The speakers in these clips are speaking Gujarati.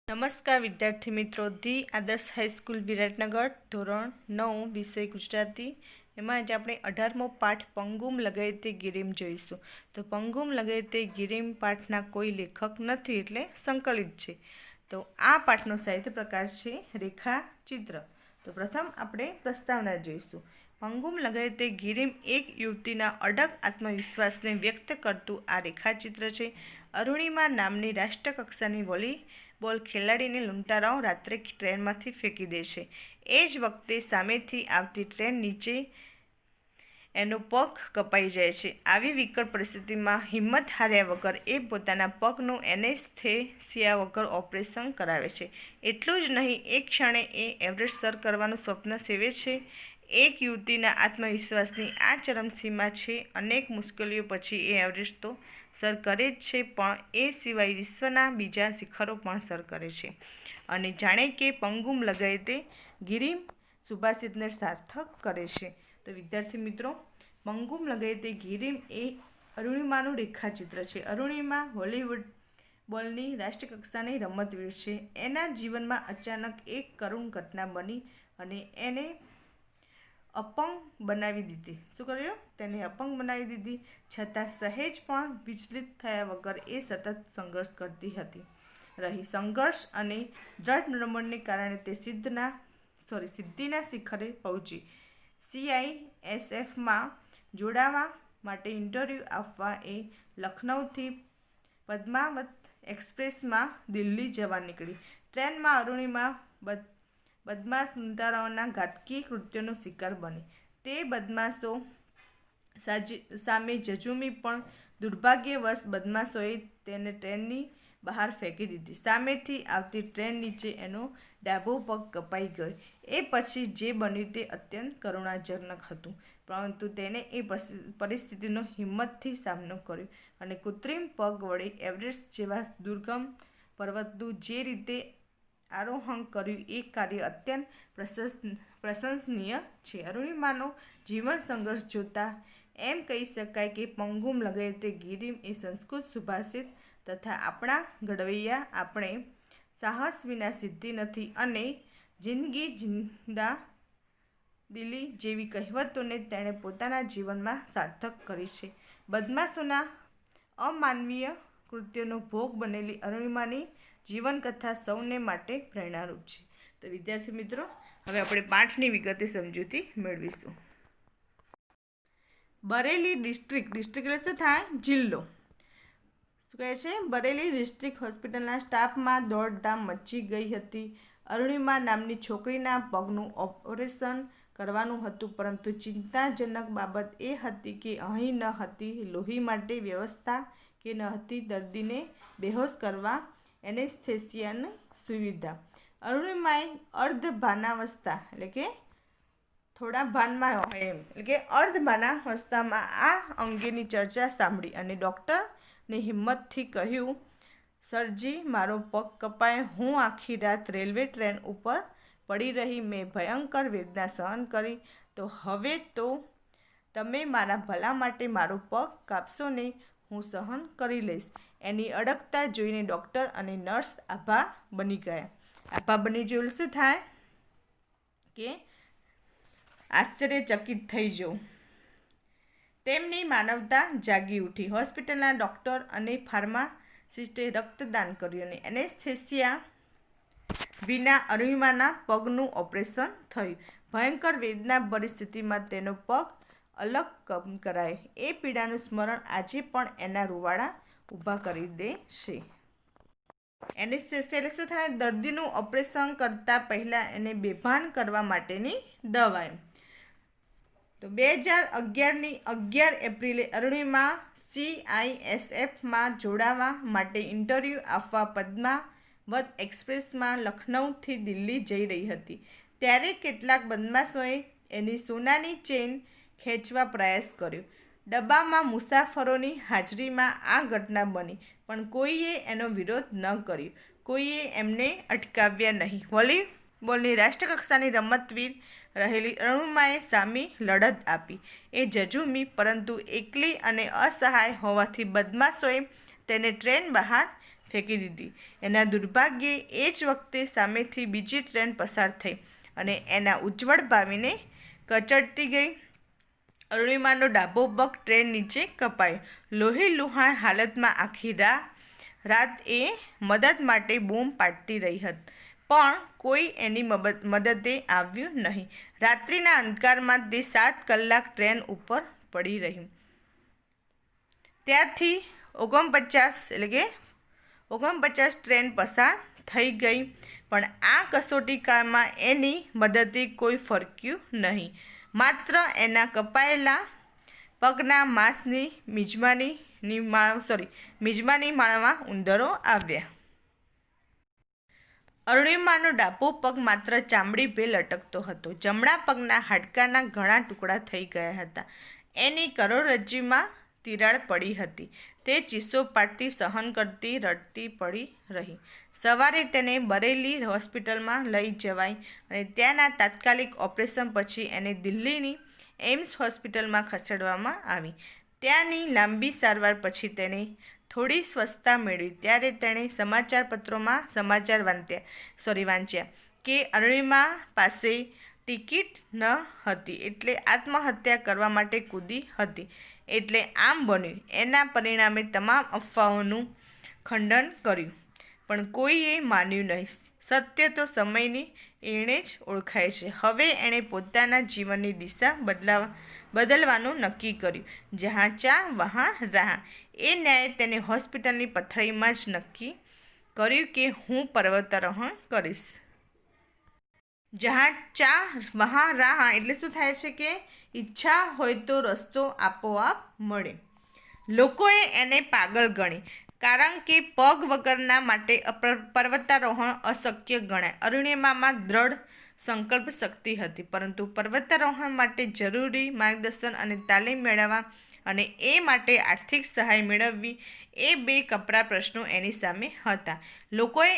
નમસ્કાર વિદ્યાર્થી મિત્રો, ધી આદર્શ હાઈસ્કૂલ વિરાટનગર ધોરણ 9 વિષય ગુજરાતી. એમાં આજે આપણે 18મો પાઠ પંગુમ લગાયતે ગિરીમ જોઈશું. તો પંગુમ લગાયતે ગિરીમ પાઠના કોઈ લેખક નથી, એટલે સંકલિત છે. તો આ પાઠનો સાહિત્ય પ્રકાર છે રેખાચિત્ર. તો પ્રથમ આપણે પ્રસ્તાવના જોઈશું. પંગુમ લગાયતે ગિરીમ એક યુવતીના અડગ આત્મવિશ્વાસને વ્યક્ત કરતું આ રેખાચિત્ર છે. અરુણિમા નામની રાષ્ટ્રકક્ષાની વોલીબોલ ખેલાડીને લૂંટારાઓ રાત્રે ટ્રેનમાંથી ફેંકી દે છે. એ જ વખતે સામેથી આવતી ટ્રેન નીચે એનો પગ કપાઈ જાય છે. આવી વિકટ પરિસ્થિતિમાં હિંમત હાર્યા વગર એ પોતાના પગનું એનેસ્થેસિયા વગર ઓપરેશન કરાવે છે. એટલું જ નહીં, એક ક્ષણે એ એવરેસ્ટ સર કરવાનું સ્વપ્ન સેવે છે. એક યુવતીના આત્મવિશ્વાસની આ ચરમસીમા છે. અનેક મુશ્કેલીઓ પછી એ એવરેસ્ટ તો સર કરે જ છે, પણ એ સિવાય વિશ્વના બીજા શિખરો પણ સર કરે છે. અને જાણે કે પંગુમ લગાયતે ગિરીમ સુભાષિતને સાર્થક કરે છે. તો વિદ્યાર્થી મિત્રો, પંગુમ લગાયતે ગિરીમ એ અરુણિમાનું રેખાચિત્ર છે. અરુણિમા વોલીબોલની રાષ્ટ્રકક્ષાની રમતવીર છે. એના જીવનમાં અચાનક એક કરુણ ઘટના બની અને એને અપંગ બનાવી દીધી. શું કર્યું? તેને અપંગ બનાવી દીધી. છતાં સહેજ પણ વિચલિત થયા વગર એ સતત સંઘર્ષ કરતી રહી. સંઘર્ષ અને દ્રઢ મનોબળને કારણે તે સિદ્ધિના શિખરે પહોંચી. CISFમાં જોડાવા માટે ઇન્ટરવ્યૂ આપવા એ લખનૌથી પદ્માવત એક્સપ્રેસમાં દિલ્હી જવા નીકળી. ટ્રેનમાં અરુણિમા બદમાશ લૂંટારાઓના ઘાતકી કૃત્યોનો શિકાર બની. તે બદમાશો સામે ઝઝૂમી, પણ દુર્ભાગ્યવશ બદમાશોએ તેને ટ્રેનની બહાર ફેંકી દીધી. સામેથી આવતી ટ્રેન નીચે એનો ડાબો પગ કપાઈ ગયો. એ પછી જે બન્યું તે અત્યંત કરુણાજનક હતું, પરંતુ તેને એ પરિસ્થિતિનો હિંમતથી સામનો કર્યો અને કૃત્રિમ પગ વડે એવરેસ્ટ જેવા દુર્ગમ પર્વતનું જે રીતે આરોહણ કર્યું એ કાર્ય અત્યંત પ્રશંસનીય છે. અરુણિમાનો જીવન સંઘર્ષ જોતા એમ કહી શકાય કે પંગુમ લગાયતે ગિરીમ એ સંસ્કૃત સુભાષિત તથા આપણા ઘડવૈયા આપણે સાહસ વિના સિદ્ધિ નથી અને જિંદગી જિંદા દિલી જેવી કહેવતોને તેણે પોતાના જીવનમાં સાર્થક કરી છે. બદમાશોના અમાનવીય કૃત્યોનો ભોગ બનેલી અરુણિમાની જીવનકથા સૌને માટે પ્રેરણારૂપ છે. તો વિદ્યાર્થી મિત્રો, હવે આપણે પાઠની વિગતે સમજૂતી મેળવીશું. બરેલી ડિસ્ટ્રિક્ટ એટલે શું થાય? જિલ્લો. શું કહે છે? બરેલી ડિસ્ટ્રિક્ટ હોસ્પિટલના સ્ટાફમાં દોડધામ મચી ગઈ હતી. અરુણિમા નામની છોકરીના પગનું ઓપરેશન કરવાનું હતું, પરંતુ ચિંતાજનક બાબત એ હતી કે અહીં ન હતી લોહી માટે વ્યવસ્થા કે ન હતી દર્દીને બેહોશ કરવા એનેસ્થેસિયાની સુવિધા. અરુણિમાએ અર્ધભાનાવસ્થા એટલે કે થોડા ભાનમાં હોય એમ એટલે કે અર્ધભાનાવસ્થામાં આ અંગેની ચર્ચા સાંભળી અને ડૉક્ટરની હિંમતથી કહ્યું, સરજી, મારો પગ કપાય. હું આખી રાત રેલવે ટ્રેન ઉપર પડી રહી. મેં ભયંકર વેદના સહન કરી. તો હવે તો તમે મારા ભલા માટે મારો પગ કાપશો ને? હું સહન કરી લઈશ. એની અડગતા જોઈને ડૉક્ટર અને નર્સ આભા બની ગયા. આભા બની જોયું શું થાય કે આશ્ચર્યચકિત થઈ જવું. તેમની માનવતા જાગી ઉઠી. હોસ્પિટલના ડૉક્ટર અને ફાર્માસિસ્ટે રક્તદાન કર્યું અને એનેસ્થેસિયા વિના અરુણિમાના પગનું ઓપરેશન થયું. ભયંકર વેદનાભરી સ્થિતિમાં તેનો પગ અલગ કરાય. એ પીડાનું સ્મરણ આજે પણ એના રૂવાડા ઊભા કરી દે છે. એનેસ્થેસિયા એટલે શું થાય? દર્દીનું ઓપરેશન કરતા પહેલાં એને બેભાન કરવા માટેની દવા. તો 2011ની 11 એપ્રિલે અરુણિમા CISFમાં જોડાવા માટે ઇન્ટરવ્યૂ આપવા પદ્માવત એક્સપ્રેસમાં લખનૌથી દિલ્હી જઈ રહી હતી. ત્યારે કેટલાક બદમાશોએ એની સોનાની ચેઇન ખેંચવા પ્રયાસ કર્યો. ડબ્બામાં મુસાફરોની હાજરીમાં આ ઘટના બની, પણ કોઈએ એનો વિરોધ ન કર્યો. કોઈએ એમને અટકાવ્યા નહીં. વોલીબોલની રાષ્ટ્રકક્ષાની રમતવીર રહેલી અરુણિમાએ સામી લડત આપી. એ ઝઝૂમી, પરંતુ એકલી અને અસહાય હોવાથી બદમાશોએ તેને ટ્રેન બહાર ફેંકી દીધી. એના દુર્ભાગ્યે એ જ વખતે સામેથી બીજી ટ્રેન પસાર થઈ અને એના ઉજ્જવળ ભાવિને કચડતી ગઈ. અરુણિમાનો ડાબો પગ ટ્રેન નીચે કપાયો. લોહીલુહાણ હાલતમાં આખી રાત એ મદદ માટે બૂમ પાડતી રહી હતી, પણ કોઈ એની મદદે આવ્યું નહીં. રાત્રિના અંધકારમાં તે 7 કલાક ટ્રેન ઉપર પડી રહી. ત્યાંથી 49 ટ્રેન પસાર થઈ ગઈ, પણ આ કસોટી કાળમાં એની મદદથી કોઈ ફરક્યું નહીં. માત્ર એના કપાયેલા પગના માંસની મિજમાની માણવા ઉંદરો આવ્યા. અરુણિમાનો ડાબો પગ માત્ર ચામડી ભે લટકતો હતો. જમણા પગના હાડકાના ઘણા ટુકડા થઈ ગયા હતા. એની કરોડરજ્જુમાં તિરાડ પડી હતી. તે ચીસો પાડતી, સહન કરતી, રડતી પડી રહી. સવારે તેને બરેલી હોસ્પિટલમાં લઈ જવાઈ અને ત્યાંના તાત્કાલિક ઓપરેશન પછી એને દિલ્હીની એમ્સ હોસ્પિટલમાં ખસેડવામાં આવી. ત્યાંની લાંબી સારવાર પછી તેને થોડી સ્વસ્થતા મેળવી. ત્યારે તેણે સમાચારપત્રોમાં સમાચાર વાંચ્યા કે અરુણિમા પાસે ટિકિટ ન હતી, એટલે આત્મહત્યા કરવા માટે કૂદી હતી. એટલે આમ બન્યું. એના પરિણામે તમામ અફવાઓનું ખંડન કર્યું, પણ કોઈએ માન્યું નહીં. સત્ય તો સમયની એણે જ ઓળખાય છે. હવે એણે પોતાના જીવનની દિશા બદલવાનું નક્કી કર્યું. જહાં ચા વહાં રાહ. એ ન્યાયે તેને હોસ્પિટલની પથારીમાં જ નક્કી કર્યું કે હું પર્વતારોહણ કરીશ. જહાં ચા વહાં રાહ એટલે શું થાય છે કે ઈચ્છા હોય તો રસ્તો આપોઆપ મળે. લોકોએ એને પાગલ ગણી, કારણ કે પગ વગરના માટે પર્વતારોહણ અશક્ય ગણાય. અરુણિમામાં દ્રઢ સંકલ્પ શક્તિ હતી, પરંતુ પર્વતારોહણ માટે જરૂરી માર્ગદર્શન અને તાલીમ મેળવવા અને એ માટે આર્થિક સહાય મેળવવી, એ 2 કપરા પ્રશ્નો એની સામે હતા. લોકોએ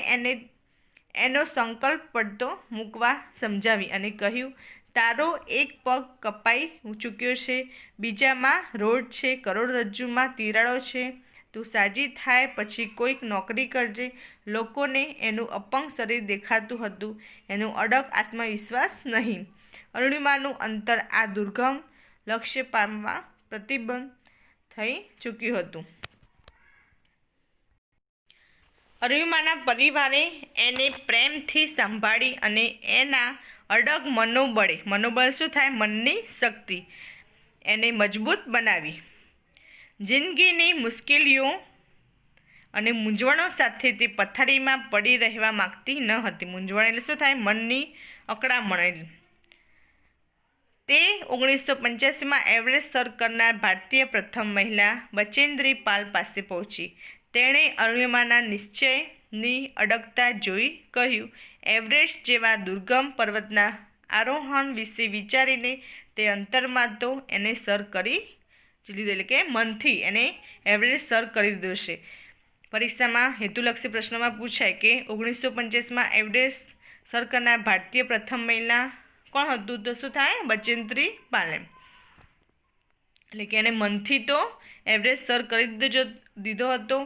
એનો સંકલ્પ પડતો મૂકવા સમજાવી અને કહ્યું, તારો એક પગ કપાઈ ચૂક્યો છે, બીજામાં રોડ છે, કરોડરજ્જુમાં તિરાડો છે. તું સાજી થાય પછી કોઈક નોકરી કરજે. લોકોને એનું અપંગ શરીર દેખાતું હતું, એનું અડગ આત્મવિશ્વાસ નહીં. અરુણિમાનું અંતર આ દુર્ગમ લક્ષ્ય પામવા પ્રતિબદ્ધ થઈ ચૂક્યું હતું. અરુણિમાના પરિવારે એને પ્રેમથી સંભાળી અને એના અડગ મનોબળ શું થાય? મનની શક્તિ એને મજબૂત બનાવી. જિંદગીની મુશ્કેલીઓ અને મૂંઝવણો સાથે તે પથારીમાં પડી રહેવા માંગતી ન હતી. મૂંઝવણ એટલે શું થાય? મનની અકળામણ. તે 1985માં એવરેસ્ટ સર કરનાર ભારતીય પ્રથમ મહિલા બચેન્દ્રી પાલ પાસે પહોંચી. તેણે અરુણિમાના નિશ્ચયની અડગતા જોઈ કહ્યું, એવરેસ્ટ જેવા દુર્ગમ પર્વતના આરોહણ વિશે વિચારીને તે અંતરમાં તો એને સર કરી લીધું, એટલે કે મનથી એને એવરેસ્ટ સર કરી દીધો છે. પરીક્ષામાં હેતુલક્ષી પ્રશ્નોમાં પૂછાય કે 1985માં એવરેસ્ટ સર કરનાર ભારતીય પ્રથમ મહિલા કોણ હતું? તો શું થાય? બચેન્દ્રી પાલ. એટલે કે એને મનથી તો એવરેસ્ટ સર કરી દીધો હતો.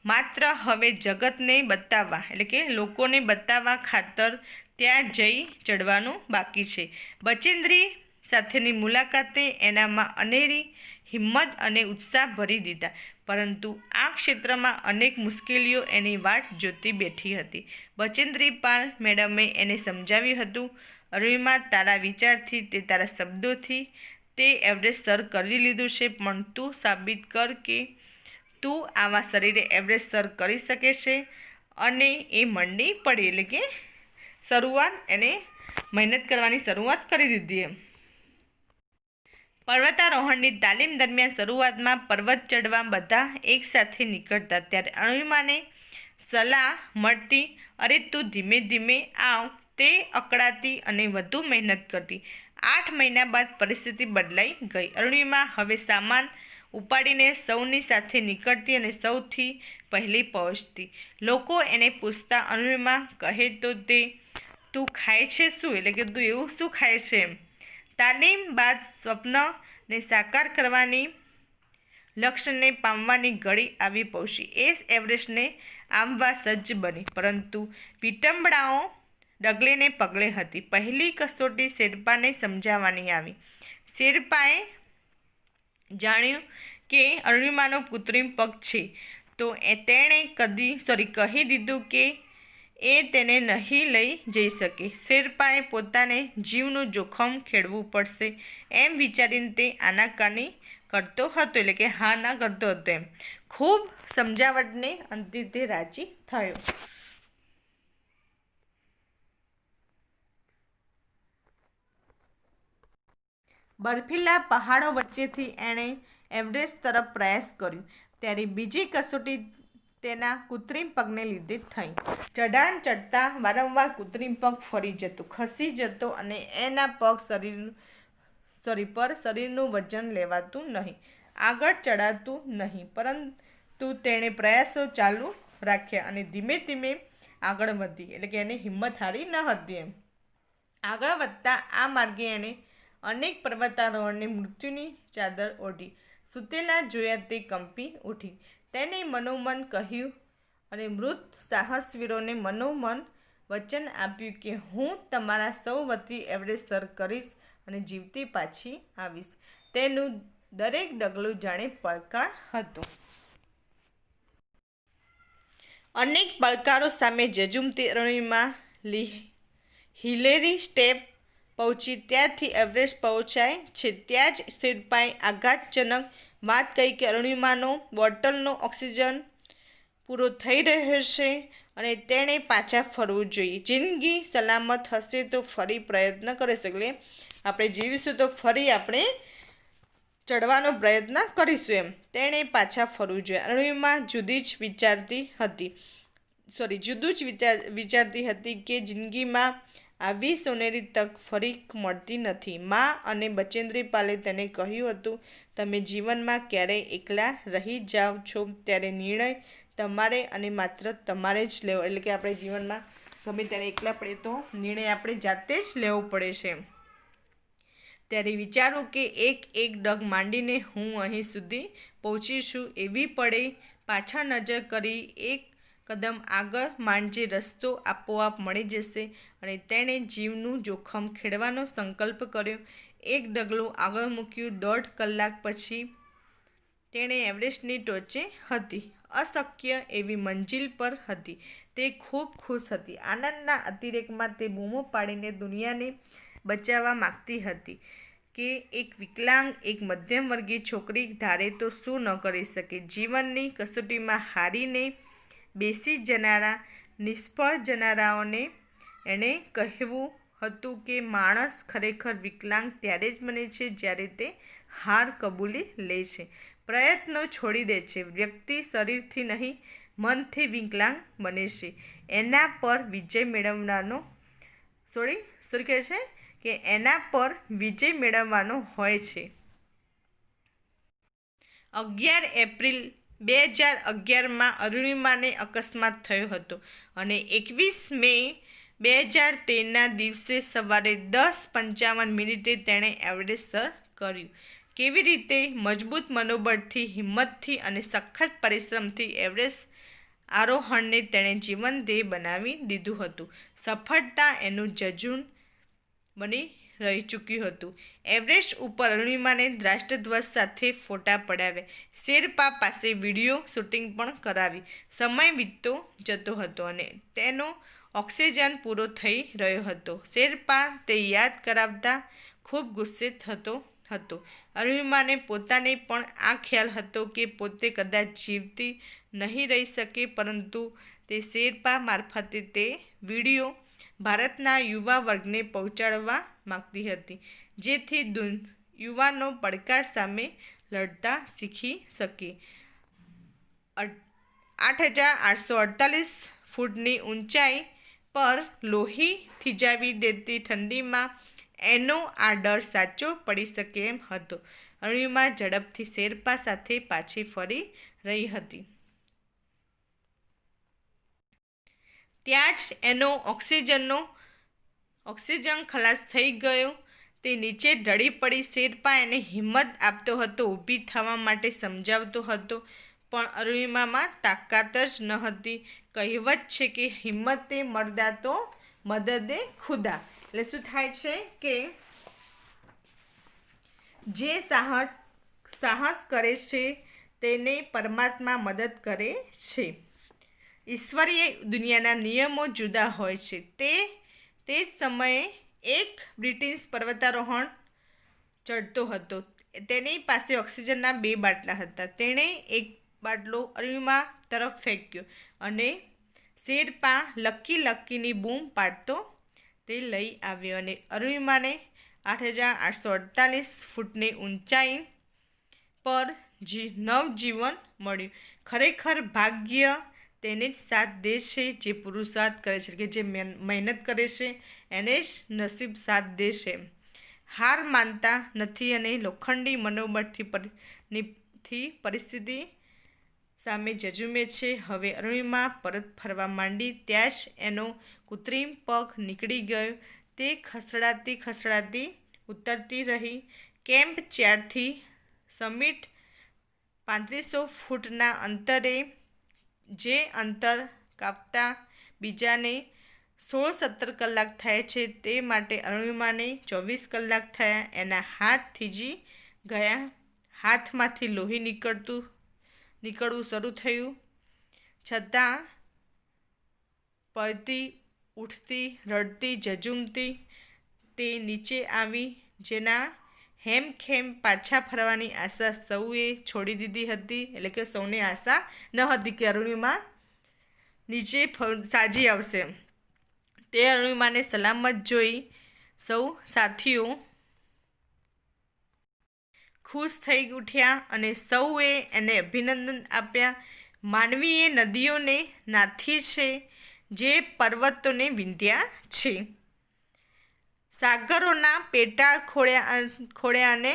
માત્ર હવે જગતને બતાવવા, એટલે કે લોકોને બતાવવા ખાતર ત્યાં જઈ ચડવાનું બાકી છે. બચેન્દ્રી સાથેની મુલાકાતે એનામાં અનેરી હિંમત અને ઉત્સાહ ભરી દીધા, પરંતુ આ ક્ષેત્રમાં અનેક મુશ્કેલીઓ એની વાટ જોતી બેઠી હતી. બચેન્દ્રી પાલ મેડમે એને સમજાવ્યું હતું, અરુણિમા, તારા વિચારથી, તે તારા શબ્દોથી તે એવરેસ્ટ સર કરી લીધું છે, પણ તું સાબિત કર કે તું આવા શરીરે એવરેસ્ટ સર કરી શકે છે. અને એ મંડી પડી, એટલે કે એને મહેનત કરવાની શરૂઆત કરી દીધી. પર્વતારોહણની તાલીમ દરમિયાન શરૂઆતમાં પર્વત ચડવા બધા એકસાથે નીકળતા, ત્યારે અરુણિમાને સલાહ મળતી, અરે તું ધીમે ધીમે આવ. તે અકળાતી અને વધુ મહેનત કરતી. 8 મહિના બાદ પરિસ્થિતિ બદલાઈ ગઈ. અરુણિમા હવે સામાન ઉપાડીને સૌની સાથે નીકળતી અને સૌથી પહેલી પહોંચતી. લોકો એને પૂછતા, અરુણિમા કહે તો તું ખાય છે શું? એટલે કે તું એવું શું ખાય છે? તાલીમ બાદ સ્વપ્નને સાકાર કરવાની, લક્ષ્યને પામવાની ઘડી આવી પહોંચી. એ એવરેસ્ટને આંબવા સજ્જ બની, પરંતુ વિટંબણાઓ ડગલે ને પગલે હતી. પહેલી કસોટી શેરપાને સમજાવવાની આવી. શેરપાએ જાણ્યું કે અરુણિમાનો કૃત્રિમ પગ છે, તો તેણે કહી દીધું કે એ તેને નહીં લઈ જઈ શકે. શેરપાએ પોતાને જીવનું જોખમ ખેડવું પડશે એમ વિચારીને તે આનાકાની કરતો હતો, એટલે કે હા ના કરતો હતો. એમ ખૂબ સમજાવટને અંતે તે રાજી થયો. બર્ફીલા પહાડો વચ્ચેથી એણે એવરેસ્ટ તરફ પ્રયાસ કર્યો, ત્યારે બીજી કસોટી તેના કૃત્રિમ પગને લીધે થઈ. ચઢાણ ચડતા વારંવાર કૃત્રિમ પગ ફરી જતો, ખસી જતો અને એના પર શરીરનું વજન લેવાતું નહીં, આગળ ચડાતું નહીં. પરંતુ તેણે પ્રયાસો ચાલુ રાખ્યા અને ધીમે ધીમે આગળ વધી, એટલે કે એની હિંમત હારી ન હતી. એમ આગળ વધતા આ માર્ગે એણે અનેક પર્વતારોહણને મૃત્યુની ચાદર ઓઢી. સૂતેલા જોયા તે કંપી ઉઠી. તેને મનોમન કહ્યું અને મૃત સાહસવીરોને મનોમન વચન આપ્યું કે હું તમારા સૌ વતી એવરેસ્ટ સર કરીશ અને જીવતી પાછી આવીશ. તેનું દરેક ડગલું જાણે પડકાર હતું. અનેક પડકારો સામે ઝઝૂમતી અરુણિમા હિલેરી સ્ટેપ પહોંચી. ત્યાંથી એવરેસ્ટ પહોંચાય છે ત્યાં જ શેરપાએ આઘાતજનક વાત કહી કે અરુણિમાનો બોટલનો ઓક્સિજન પૂરો થઈ રહ્યો છે અને તેણે પાછા ફરવું જોઈએ. જિંદગી સલામત હશે તો ફરી પ્રયત્ન કરીશું, એટલે આપણે જીવીશું તો ફરી આપણે ચડવાનો પ્રયત્ન કરીશું. એમ તેણે પાછા ફરવું જોઈએ. અરુણિમા જુદું જ વિચારતી હતી કે જિંદગીમાં આવી સોનેરી તક ફરી મળતી નથી. મા અને બચેન્દ્રી પાલે તેને કહ્યું હતું, તમે જીવનમાં ક્યારેય એકલા રહી જાઓ છો ત્યારે નિર્ણય તમારે અને માત્ર તમારે જ લેવો, એટલે કે આપણે જીવનમાં ગમે ત્યારે એકલા પડે તો નિર્ણય આપણે જાતે જ લેવો પડે છે. ત્યારે વિચારું કે એક ડગ માંડીને હું અહીં સુધી પહોંચી છું. એવી પડે પાછળ નજર કરી એક કદમ આગળ માંડજે, રસ્તો આપોઆપ મળી જશે. અને તેણે જીવનું જોખમ ખેડવાનો સંકલ્પ કર્યો. એક ડગલું આગળ મૂક્યું. 1.5 કલાક પછી તેણે એવરેસ્ટની ટોચે હતી. અશક્ય એવી મંજિલ પર હતી. તે ખૂબ ખુશ હતી. આનંદના અતિરેકમાં તે બૂમો પાડીને દુનિયાને બચાવવા માંગતી હતી કે એક વિકલાંગ, એક મધ્યમવર્ગીય છોકરી ધારે તો શું ન કરી શકે. જીવનની કસોટીમાં હારીને બેસી જનારા નિષ્ફળ જનારાઓને એણે કહેવું હતું કે માણસ ખરેખર વિકલાંગ ત્યારે જ બને છે જ્યારે તે હાર કબૂલી લે છે, પ્રયત્નો છોડી દે છે. વ્યક્તિ શરીરથી નહીં, મનથી વિકલાંગ બને છે. એના પર વિજય મેળવવાનો હોય છે. 11 એપ્રિલ 2011માં અરુણિમાને અકસ્માત થયો હતો અને 21 મે 2013ના દિવસે સવારે 10:55 તેણે એવરેસ્ટ સર કર્યું. કેવી રીતે? મજબૂત મનોબળથી, હિંમતથી અને સખત પરિશ્રમથી. એવરેસ્ટ આરોહણને તેણે જીવન ધ્યેય બનાવી દીધું હતું. સફળતા એનું જજૂન બની રહી ચૂક્યું હતું. એવરેસ્ટ ઉપર અરુણિમાને રાષ્ટ્રધ્વજ સાથે ફોટા પડાવ્યા. શેરપા પાસે વિડીયો શૂટિંગ પણ કરાવી. સમય વીતતો જતો હતો અને તેનો ઓક્સિજન પૂરો થઈ રહ્યો હતો. શેરપા તે યાદ કરાવતા ખૂબ ગુસ્સે થતો હતો. અરુણિમાને પોતાને પણ આ ખ્યાલ હતો કે પોતે કદાચ જીવતી નહીં રહી શકે, પરંતુ તે શેરપા મારફતે તે વિડીયો ભારતના યુવા વર્ગને પહોંચાડવા માંગતી હતી, જેથી યુવાનો પડકાર સામે લડતા શીખી શકે. 8,848 ફૂટની ઊંચાઈ પર લોહી થીજાવી દેતી ઠંડીમાં એનો આ ડર સાચો પડી શકે એમ હતો. અરુણિમા ઝડપથી શેરપા સાથે પાછી ફરી રહી હતી. ત્યાં જ એનો ઓક્સિજન ખલાસ થઈ ગયો. તે નીચે ઢળી પડી. શેરપા એને હિંમત આપતો હતો, ઊભી થવા માટે સમજાવતો હતો, પણ અરુણિમામાં તાકાત જ ન હતી. કહેવત છે કે હિંમતે મર્દા તો મદદે ખુદા. એટલે શું થાય છે કે જે સાહસ કરે છે તેને પરમાત્મા મદદ કરે છે. ઈશ્વરીય દુનિયાના નિયમો જુદા હોય છે. તે જ સમયે એક બ્રિટિશ પર્વતારોહણ ચડતો હતો. તેની પાસે ઓક્સિજનના 2 બાટલા હતા. તેણે એક બાટલો અરુણિમા તરફ ફેંક્યો અને શેરપા લક્કીની બૂમ પાડતો તે લઈ આવ્યો અને અરુણિમાને 8,848 ફૂટની ઊંચાઈ પર નવજીવન મળ્યું. ખરેખર ભાગ્ય તેને જ સાથ દે છે જે પુરુષાર્થ કરે છે, કે જે મહેનત કરે છે એને જ નસીબ સાથ દે છે. હાર માનતા નથી અને લોખંડી મનોબળથી પરિસ્થિતિ સામે ઝઝૂમે છે. હવે અરુણિમા પરત ફરવા માંડી ત્યાં જ એનો કૃત્રિમ પગ નીકળી ગયો. તે ખસડાતી ઉતરતી રહી. કેમ્પ 4થી સમિટ 3500 ફૂટના અંતરે, જે અંતર કાપતા બીજાને 16-17 કલાક થાય છે તે માટે અરુણિમાને 24 કલાક થયા. એના હાથ થીજી ગયા. હાથમાંથી લોહી નીકળવું શરૂ થયું. છતાં પડતી, ઉઠતી, રડતી, ઝઝૂમતી તે નીચે આવી, જેના હેમખેમ પાછા ફરવાની આશા સૌએ છોડી દીધી હતી. એટલે કે સૌને આશા ન હતી કે અરુણિમા નીચે સાજી આવશે. તે અરુણિમાને સલામત જોઈ સૌ સાથીઓ ખુશ થઈ ઉઠ્યા અને સૌએ એને અભિનંદન આપ્યા. માનવીએ નદીઓને નાથી છે, જે પર્વતોને વિંધ્યા છે. સાગરોના પેટાળ ખોળ્યા અને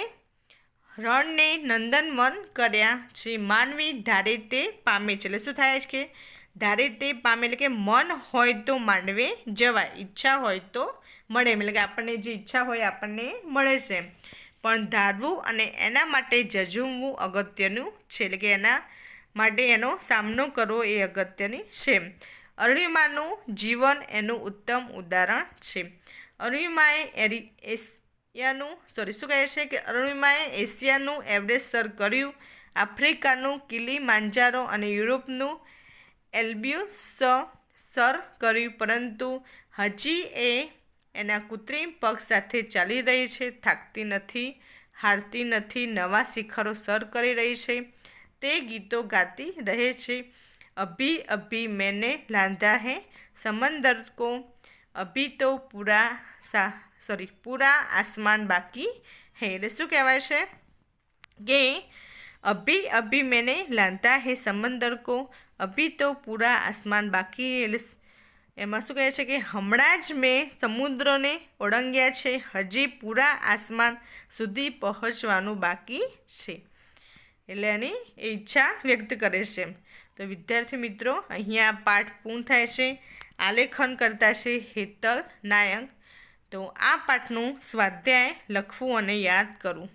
રણને નંદનવન કર્યા છે. માનવી ધારે તે પામે છે. એટલે શું થાય છે કે ધારે તે પામે, એટલે કે મન હોય તો માંડવે જવાય, ઈચ્છા હોય તો મળે. એટલે કે આપણને જે ઈચ્છા હોય આપણને મળે છે, પણ ધારવું અને એના માટે ઝઝૂમવું અગત્યનું છે. એટલે કે એના માટે એનો સામનો કરવો એ અગત્યની છે. અરુણિમાનું જીવન એનું ઉત્તમ ઉદાહરણ છે. અરુણિમાએ એશિયાનું એવરેસ્ટ સર કર્યું, આફ્રિકાનું કિલીમાંજારો અને યુરોપનું એલ્બ્રુસ સર કર્યું, પરંતુ હજી એ એના કૃત્રિમ પગ સાથે ચાલી રહી છે. થાકતી નથી, હારતી નથી, નવા શિખરો સર કરી રહી છે. તે ગીતો ગાતી રહે છે. અભી અભી मैंने लांधा है समंदर को, अभी तो पूरा आसमान बाकी है. એટલે શું કહેવાય છે કે અભી અભી मैंने लांधा है समंदर को, अभी तो पूरा आसमान बाकी है. એટલે એમાં શું કહે છે કે હમણાં જ મેં સમુદ્રને ઓળંગ્યા છે, હજી પૂરા આસમાન સુધી પહોંચવાનું બાકી છે. એટલે એની ઈચ્છા વ્યક્ત કરે છે. તો વિદ્યાર્થી મિત્રો, અહીંયા પાઠ પૂર્ણ થાય છે. આલેખન કરતા છે હેતલ નાયક. તો આ પાઠનું સ્વાધ્યાય લખવું અને યાદ કરવું.